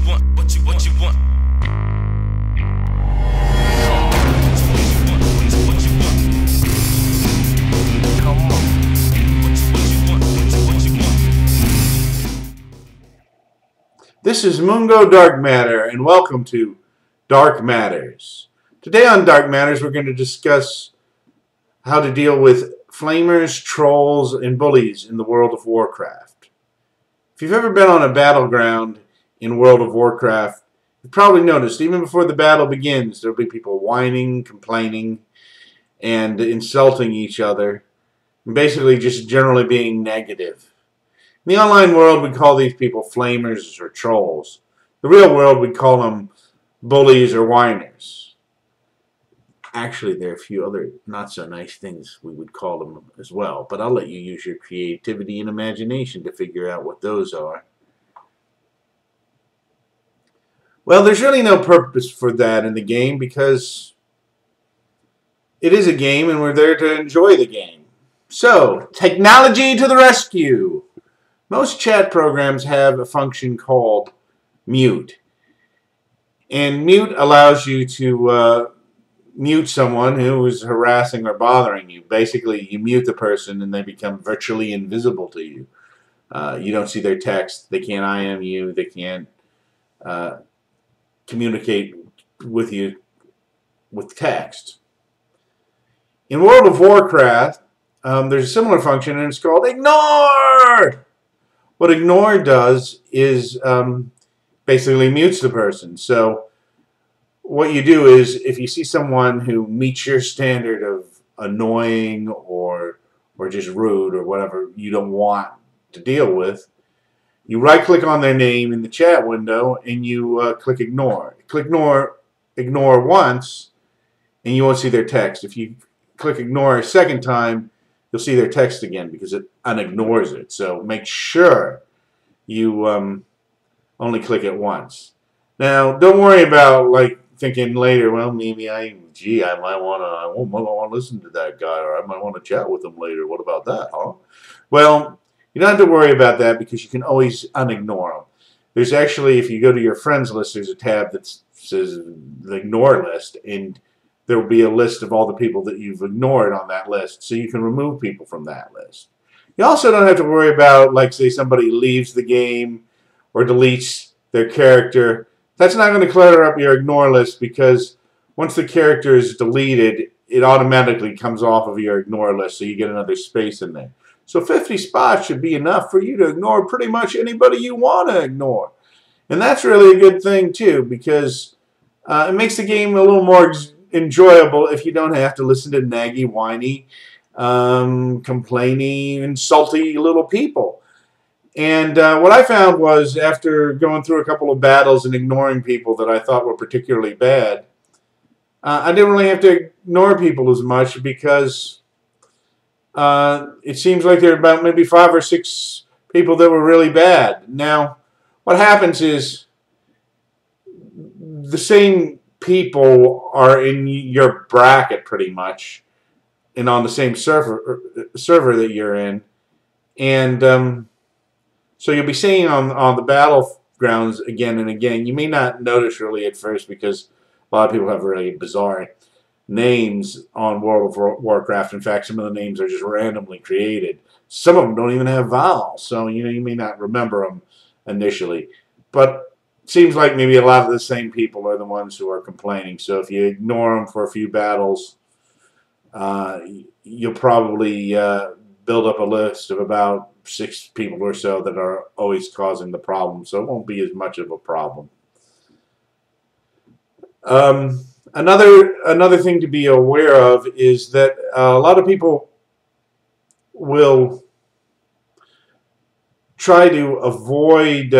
want, what you want. This is Mungo Dark Matter, and welcome to Dark Matters. Today on Dark Matters, we're going to discuss how to deal with flamers, trolls, and bullies in the World of Warcraft. If you've ever been on a battleground in World of Warcraft, you've probably noticed, even before the battle begins, there'll be people whining, complaining, and insulting each other, and basically just generally being negative. In the online world, we call these people flamers or trolls. The real world, we call them bullies or whiners. Actually, there are a few other not-so-nice things we would call them as well, but I'll let you use your creativity and imagination to figure out what those are. Well, there's really no purpose for that in the game because it is a game and we're there to enjoy the game. So, technology to the rescue! Most chat programs have a function called mute. And mute allows you to mute someone who is harassing or bothering you. Basically, you mute the person and they become virtually invisible to you. You don't see their text. They can't IM you. They can't communicate with you with text. In World of Warcraft, there's a similar function and it's called ignore! What ignore does is basically mutes the person. So what you do is if you see someone who meets your standard of annoying or just rude or whatever you don't want to deal with, you right-click on their name in the chat window and you click ignore. Click ignore once and you won't see their text. If you click ignore a second time, you'll see their text again because it unignores it. So make sure you only click it once. Now, don't worry about like thinking later, well, maybe I might want to listen to that guy, or I might want to chat with him later. What about that, huh? Well, you don't have to worry about that because you can always unignore them. There's actually, if you go to your friends list, there's a tab that says the ignore list, and there will be a list of all the people that you've ignored on that list, so you can remove people from that list. You also don't have to worry about, like, say somebody leaves the game or deletes their character. That's not going to clutter up your ignore list because once the character is deleted, it automatically comes off of your ignore list, so you get another space in there. So 50 spots should be enough for you to ignore pretty much anybody you want to ignore. And that's really a good thing, too, because it makes the game a little more enjoyable if you don't have to listen to naggy, whiny, complaining, insulty little people. And what I found was after going through a couple of battles and ignoring people that I thought were particularly bad, I didn't really have to ignore people as much because it seems like there are about maybe 5 or 6 people that were really bad. Now, what happens is the same people are in your bracket pretty much and on the same server that you're in, and so you'll be seeing on the Battlegrounds again and again. You may not notice really at first because a lot of people have really bizarre names on World of Warcraft. In fact, some of the names are just randomly created. Some of them don't even have vowels, so you may not remember them initially, but seems like maybe a lot of the same people are the ones who are complaining. So if you ignore them for a few battles, you'll probably build up a list of about 6 people or so that are always causing the problem. So it won't be as much of a problem. Another thing to be aware of is that a lot of people will try to avoid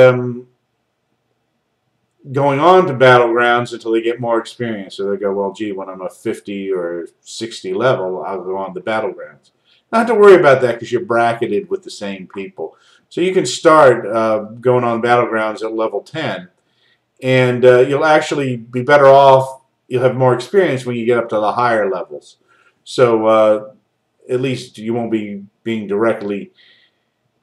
going on to Battlegrounds until they get more experience. So they go, well, gee, when I'm a 50 or 60 level, I'll go on to Battlegrounds. Not have to worry about that because you're bracketed with the same people. So you can start going on Battlegrounds at level 10, and you'll actually be better off. You'll have more experience when you get up to the higher levels. So at least you won't be being directly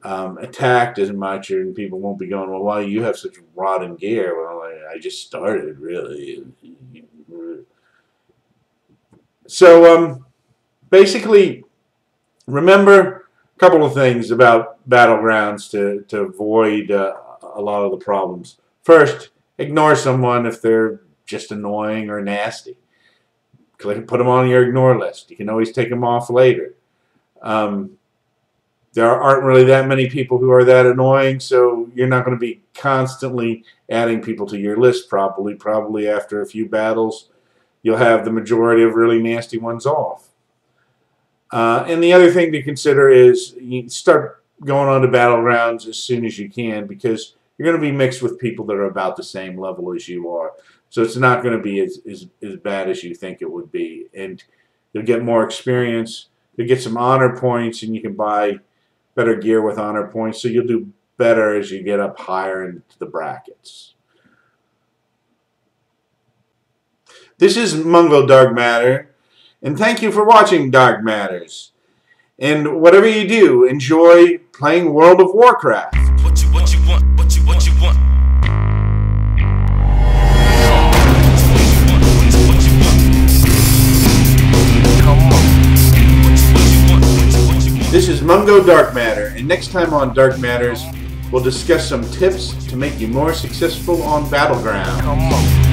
attacked as much, and people won't be going, well, why do you have such rotten gear? Well, I just started, really. So, basically, remember a couple of things about Battlegrounds to avoid a lot of the problems. First, ignore someone if they're just annoying or nasty. Put them on your ignore list. You can always take them off later. There aren't really that many people who are that annoying, so you're not going to be constantly adding people to your list probably. Probably after a few battles, you'll have the majority of really nasty ones off. And the other thing to consider is you start going on to Battlegrounds as soon as you can, because you're going to be mixed with people that are about the same level as you are. So it's not going to be as bad as you think it would be. And you'll get more experience. You'll get some honor points, and you can buy better gear with honor points. So you'll do better as you get up higher into the brackets. This is Mungo Dark Matter, and thank you for watching Dark Matters. And whatever you do, enjoy playing World of Warcraft. What you want? This is Mungo Dark Matter, and next time on Dark Matters, we'll discuss some tips to make you more successful on Battlegrounds.